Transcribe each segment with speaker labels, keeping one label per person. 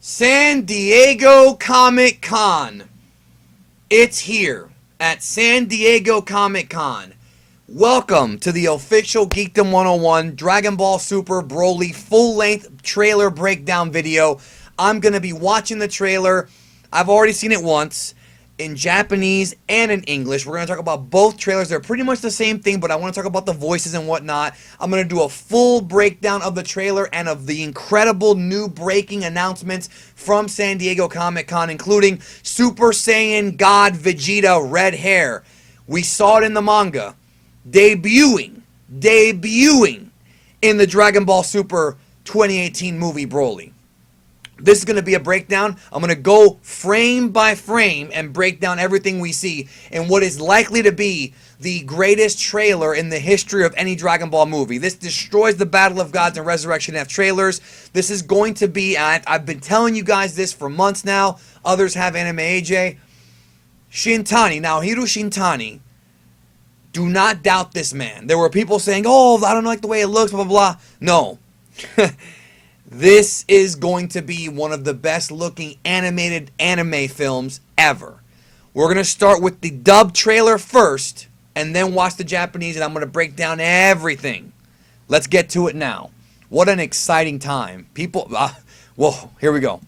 Speaker 1: San Diego Comic-Con. It's here at San Diego Comic-Con. Welcome to the official Geekdom 101 Dragon Ball Super Broly full-length trailer breakdown video. I'm going to be watching the trailer. I've already seen it once in Japanese and in English. We're going to talk about both trailers. They're pretty much the same thing, but I want to talk about the voices and whatnot. I'm going to do a full breakdown of the trailer and of the incredible new breaking announcements from San Diego Comic-Con, including Super Saiyan God Vegeta red hair. We saw it in the manga. Debuting in the Dragon Ball Super 2018 movie Broly. This is going to be a breakdown. I'm going to go frame by frame and break down everything we see in what is likely to be the greatest trailer in the history of any Dragon Ball movie. This destroys the Battle of Gods and Resurrection F trailers. This is going to be, I've been telling you guys this for months now. Others have, Anime AJ. Shintani, Naohiro Shintani, do not doubt this man. There were people saying, oh, I don't like the way it looks, blah, blah, blah. No. This is going to be one of the best looking animated anime films ever. We're going to start with the dub trailer first, and then watch the Japanese, and I'm going to break down everything. Let's get to it now. What an exciting time. People, whoa, here we go.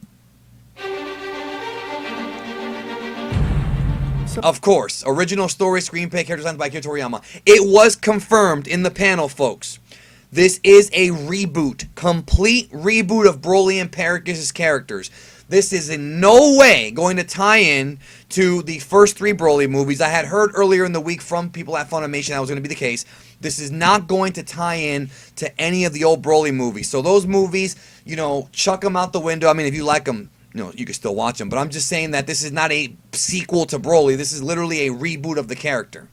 Speaker 1: Of course, original story, screenplay, character design by AKIRA TORIYAMA. It was confirmed in the panel, folks. This is a reboot, complete reboot of Broly and Paragus' characters. This is in no way going to tie in to the first three Broly movies. I had heard earlier in the week from people at Funimation that was going to be the case. This is not going to tie in to any of the old Broly movies. So those movies, you know, chuck them out the window. I mean, if you like them, you know, you can still watch them. But I'm just saying that this is not a sequel to Broly. This is literally a reboot of the character.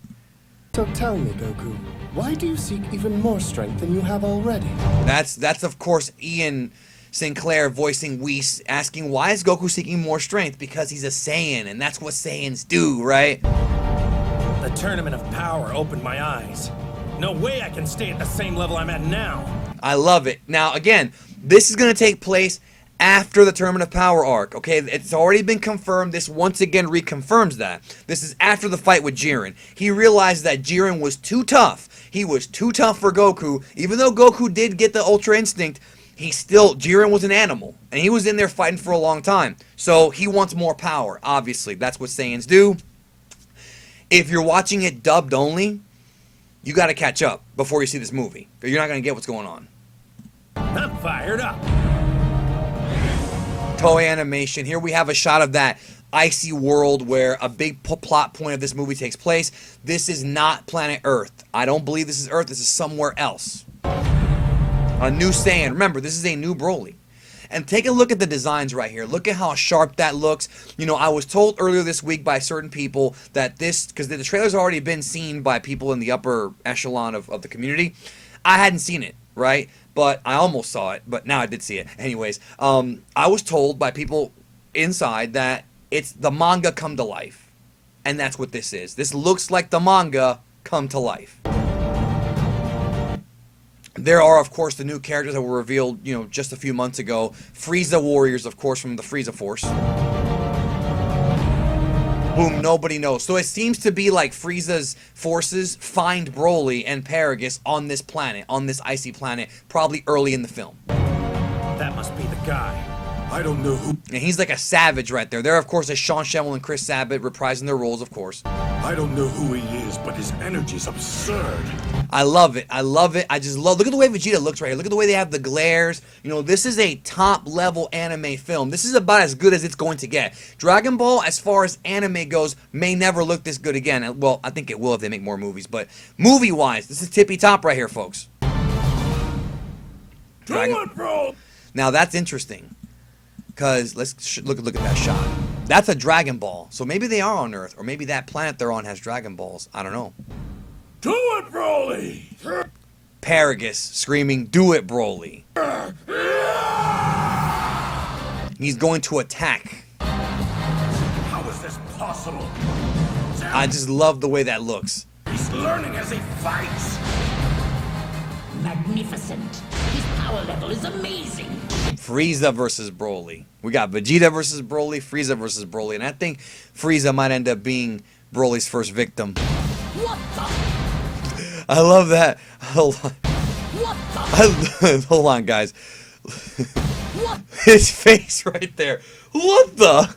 Speaker 2: So tell me, Goku, why do you seek even more strength than you have already?
Speaker 1: That's of course Ian Sinclair voicing Whis, asking why is Goku seeking more strength? Because he's a Saiyan, and that's what Saiyans do, right?
Speaker 3: The Tournament of Power opened my eyes. No way I can stay at the same level I'm at now.
Speaker 1: I love it. Now, again, this is going to take place after the Tournament of Power arc, okay? It's already been confirmed. This once again reconfirms that. This is after the fight with Jiren. He realized that Jiren was too tough. He was too tough for Goku. Even though Goku did get the Ultra Instinct, Jiren was an animal. And he was in there fighting for a long time. So he wants more power, obviously. That's what Saiyans do. If you're watching it dubbed only, you got to catch up before you see this movie. Or you're not going to get what's going on.
Speaker 3: I'm fired up.
Speaker 1: Toei Animation. Here we have a shot of that icy world where a big plot point of this movie takes place. This is not planet Earth. I don't believe this is Earth. This is somewhere else. A new Saiyan. Remember, this is a new Broly. And take a look at the designs right here. Look at how sharp that looks. You know, I was told earlier this week by certain people that this, because the trailer's already been seen by people in the upper echelon of the community. I hadn't seen it, right? But I almost saw it, but now I did see it. Anyways, I was told by people inside that it's the manga come to life. And that's what this is. This looks like the manga come to life. There are, of course, the new characters that were revealed, you know, just a few months ago. FRIEZA warriors, of course, from the FRIEZA Force, whom nobody knows. So it seems to be like Frieza's forces find Broly and Paragus on this planet, on this icy planet, probably early in the film.
Speaker 3: That must be the guy.
Speaker 2: I don't know who.
Speaker 1: And he's like a savage right there. There, of course, is Sean Schemmel and Chris Sabat reprising their roles, of course.
Speaker 2: I don't know who he is, but his energy's absurd.
Speaker 1: I love it. I love it. I just love. Look at the way Vegeta looks right here. Look at the way they have the glares. You know, this is a top-level anime film. This is about as good as it's going to get. Dragon Ball, as far as anime goes, may never look this good again. Well, I think it will if they make more movies. But movie-wise, this is tippy-top right here, folks.
Speaker 3: Bro.
Speaker 1: Now, that's interesting. Because let's look at that shot. That's a Dragon Ball. So maybe they are on Earth. Or maybe that planet they're on has Dragon Balls. I don't know.
Speaker 3: Do it, Broly!
Speaker 1: Paragus screaming, "Do it, Broly." He's going to attack.
Speaker 3: How is this possible?
Speaker 1: I just love the way that looks.
Speaker 3: He's learning as he fights.
Speaker 4: Magnificent. His power level is amazing.
Speaker 1: Frieza versus Broly. We got Vegeta versus Broly, Frieza versus Broly, and I think Frieza might end up being Broly's first victim.
Speaker 4: What the?
Speaker 1: I love that. Hold on.
Speaker 4: What the?
Speaker 1: Hold on, guys.
Speaker 4: What
Speaker 1: His face right there. What the?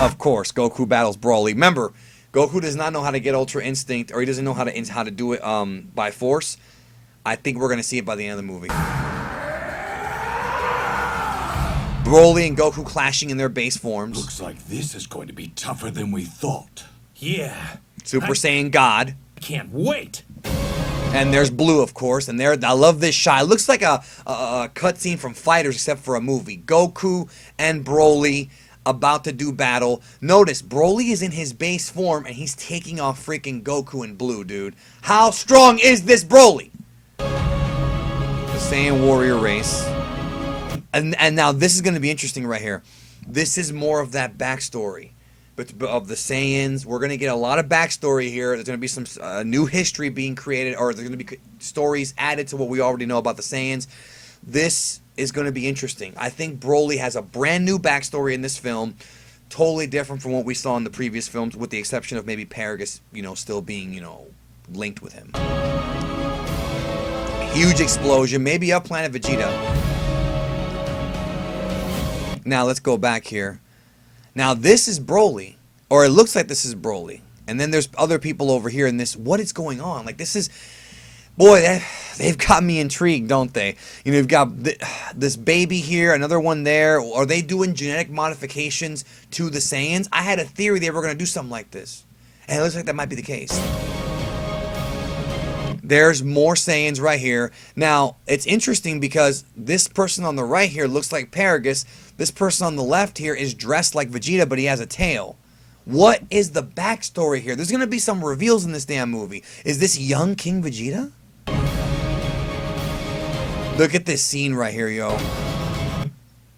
Speaker 1: Of course, Goku battles Broly. Remember, Goku does not know how to get Ultra Instinct, or he doesn't know how to do it by force. I think we're gonna see it by the end of the movie. Broly and Goku clashing in their base forms.
Speaker 5: Looks like this is going to be tougher than we thought.
Speaker 3: Yeah.
Speaker 1: Super Saiyan God.
Speaker 3: I can't wait.
Speaker 1: And there's Blue, of course. And there, I love this shot. It looks like a cutscene from Fighters, except for a movie. Goku and Broly about to do battle. Notice, Broly is in his base form, and he's taking off freaking Goku and Blue, dude. How strong is this Broly? The Saiyan warrior race. And now this is going to be interesting right here. This is more of that backstory of the Saiyans. We're going to get a lot of backstory here. There's going to be some new history being created, or there's going to be stories added to what we already know about the Saiyans. This is going to be interesting. I think Broly has a brand new backstory in this film, totally different from what we saw in the previous films, with the exception of maybe Paragus, still being, linked with him. Huge explosion, maybe up Planet Vegeta. Now let's go back here. Now this is Broly, or it looks like this is Broly, and then there's other people over here in this. What is going on? Like, this is, boy, they've got me intrigued, don't they? You've got this baby here, another one there. Are they doing genetic modifications to the Saiyans? I had a theory they were going to do something like this, and it looks like that might be the case. There's more Saiyans right here. Now, it's interesting because this person on the right here looks like Paragus. This person on the left here is dressed like Vegeta, but he has a tail. What is the backstory here? There's going to be some reveals in this damn movie. Is this young King Vegeta? Look at this scene right here, yo.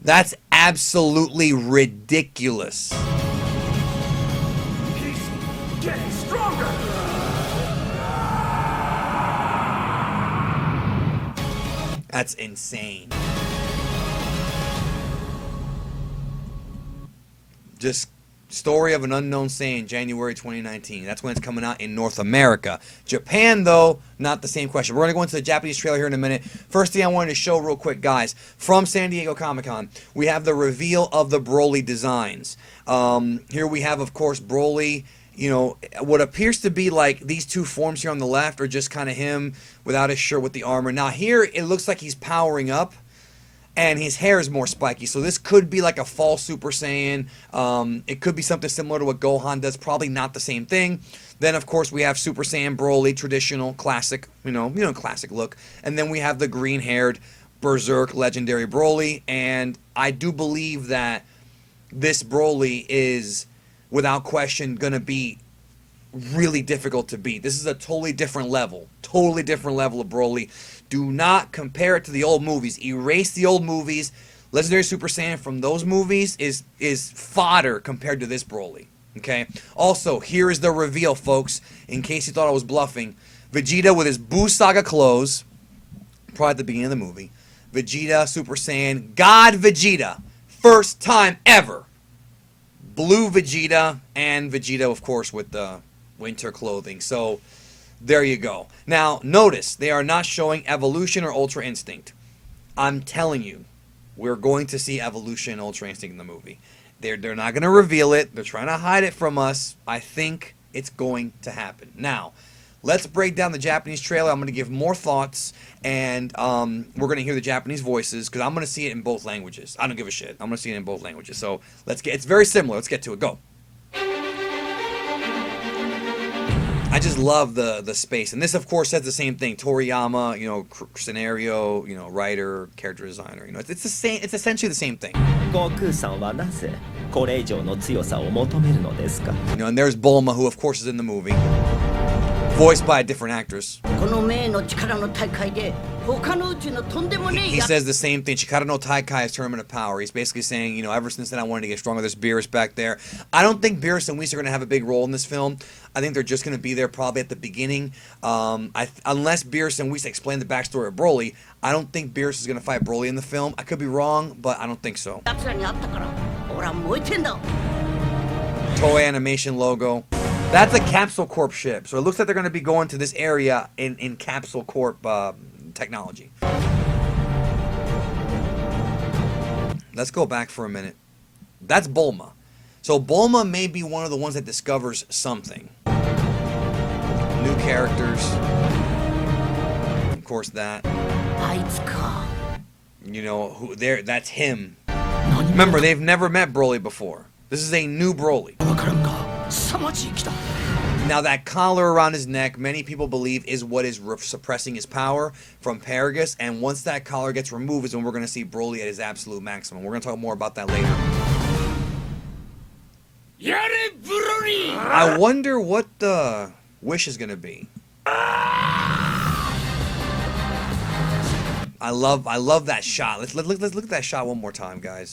Speaker 1: That's absolutely ridiculous.
Speaker 3: He's getting stronger.
Speaker 1: That's insane. Just Story of an Unknown Saiyan, January 2019. That's when it's coming out in North America. Japan, though, not the same question. We're going to go into the Japanese trailer here in a minute. First thing I wanted to show real quick, guys, from San Diego Comic-Con, we have the reveal of the Broly designs. Here we have, of course, Broly. What appears to be like these two forms here on the left are just kind of him without his shirt with the armor. Now here it looks like he's powering up and his hair is more spiky. So this could be like a false Super Saiyan. It could be something similar to what Gohan does. Probably not the same thing. Then of course we have Super Saiyan Broly, traditional, classic, classic look. And then we have the green-haired Berserk legendary Broly. And I do believe that this Broly is, without question, going to be really difficult to beat. This is a totally different level of Broly. Do not compare it to the old movies. Erase the old movies. Legendary Super Saiyan from those movies is fodder compared to this Broly. Okay? Also, here is the reveal, folks, in case you thought I was bluffing. Vegeta with his Buu Saga clothes, probably at the beginning of the movie. Vegeta, Super Saiyan, God Vegeta. First time ever. Blue Vegeta, and Vegeta, of course, with the winter clothing. So, there you go. Now, notice, they are not showing Evolution or Ultra Instinct. I'm telling you, we're going to see Evolution and Ultra Instinct in the movie. They're not going to reveal it. They're trying to hide it from us. I think it's going to happen. Now, let's break down the Japanese trailer. I'm going to give more thoughts, and we're going to hear the Japanese voices, because I'm going to see it in both languages. I don't give a shit. I'm going to see it in both languages. So, it's very similar. Let's get to it. Go. I just love the space. And this, of course, says the same thing. Toriyama, scenario, writer, character designer. It's the same. It's essentially the same thing.
Speaker 6: 悟空さんはなぜこれ以上の強さを求めるのですか
Speaker 1: And there's Bulma, who, of course, is in the movie. Voiced by a different actress.
Speaker 4: この名の力の大会で
Speaker 1: He says the same thing. Shikara no Taikai is Tournament of Power. He's basically saying, you know, ever since then I wanted to get stronger. There's Beerus back there. I don't think Beerus and Whis are going to have a big role in this film. I think they're just going to be there probably at the beginning. Unless Beerus and Whis explain the backstory of Broly, I don't think Beerus is going to fight Broly in the film. I could be wrong, but I don't think so. Toei Animation logo. That's a Capsule Corp ship. So it looks like they're going to be going to this area in Capsule Corp technology. Let's go back for a minute. That's Bulma. So Bulma may be one of the ones that discovers something. New characters. Of course that. You know, who there? That's him. Remember, they've never met Broly before. This is a new Broly. Now that collar around his neck, many people believe is what is suppressing his power from Paragus, and once that collar gets removed is when we're going to see Broly at his absolute maximum. We're going to talk more about that later. I wonder what the wish is going to be. I love that shot. Let's look at that shot one more time, guys.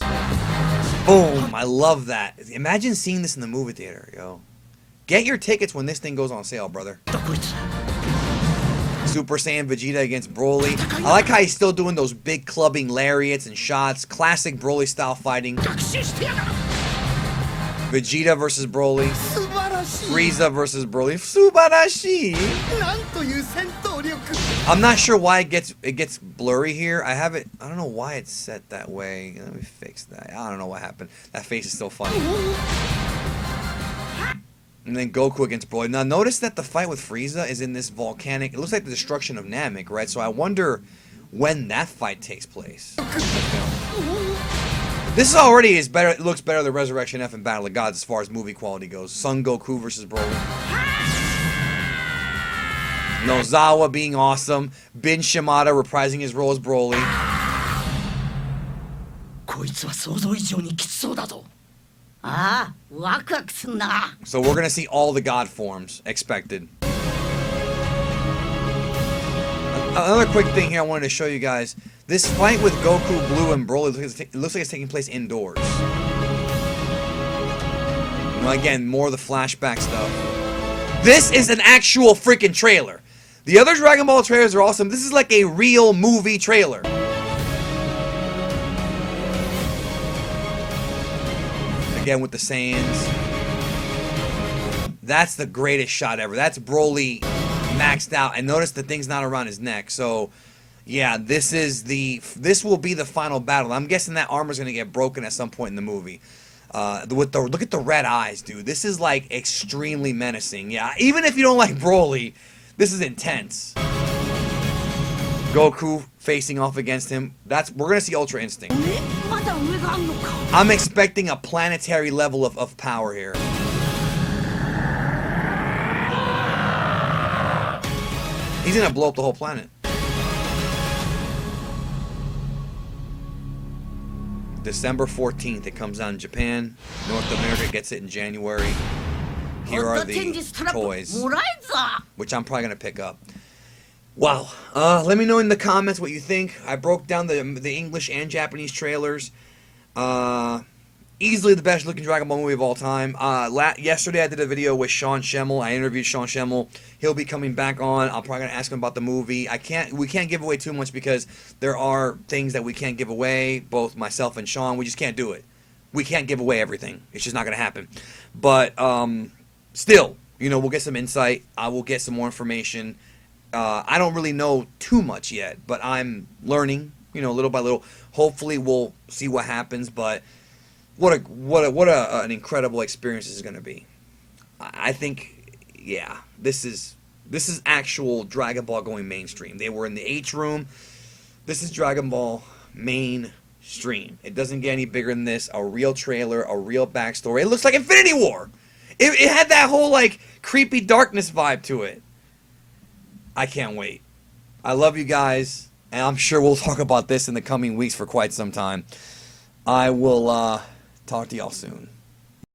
Speaker 1: Boom! I love that. Imagine seeing this in the movie theater, yo. Get your tickets when this thing goes on sale, brother. Super Saiyan Vegeta against Broly. I like how he's still doing those big clubbing lariats and shots. Classic Broly style fighting. Vegeta versus Broly. Frieza versus Broly. Subarashi. I'm not sure why it gets blurry here. I don't know why it's set that way. Let me fix that. I don't know what happened. That face is still funny. And then Goku against Broly. Now notice that the fight with Frieza is in this volcanic. It looks like the destruction of Namek, right? So I wonder when that fight takes place. This already is better. It looks better than Resurrection F and Battle of Gods as far as movie quality goes. Son Goku versus Broly. Nozawa being awesome. Bin Shimada reprising his role as Broly. So we're gonna see all the god forms expected. Another quick thing here I wanted to show you guys. This fight with Goku, Blue, and Broly looks like it's taking place indoors. You know, again, more of the flashback stuff. This is an actual freaking trailer. The other Dragon Ball trailers are awesome. This is like a real movie trailer. Again with the Saiyans. That's the greatest shot ever. That's Broly maxed out. And notice the thing's not around his neck. So, yeah, this will be the final battle. I'm guessing that armor's going to get broken at some point in the movie. Look at the red eyes, dude. This is like extremely menacing. Yeah, even if you don't like Broly, this is intense. Goku facing off against him. We're gonna see Ultra Instinct. I'm expecting a planetary level of power here. He's gonna blow up the whole planet. December 14th, it comes out in Japan. North America gets it in January. Here are the toys, which I'm probably going to pick up. Wow. Let me know in the comments what you think. I broke down the English and Japanese trailers. Easily the best looking Dragon Ball movie of all time. Yesterday I did a video with Sean Schemmel. I interviewed Sean Schemmel. He'll be coming back on. I'm probably going to ask him about the movie. We can't give away too much because there are things that we can't give away. Both myself and Sean, we just can't do it. We can't give away everything. It's just not going to happen. But still, you know, we'll get some insight. I will get some more information. I don't really know too much yet, but I'm learning, you know, little by little. Hopefully we'll see what happens, but what an incredible experience this is going to be. I think, yeah, this is actual Dragon Ball going mainstream. They were in the H room. This is Dragon Ball mainstream. It doesn't get any bigger than this. A real trailer, a real backstory. It looks like Infinity War. It had that whole like creepy darkness vibe to it. I can't wait. I love you guys, and I'm sure we'll talk about this in the coming weeks for quite some time. I will talk to y'all soon.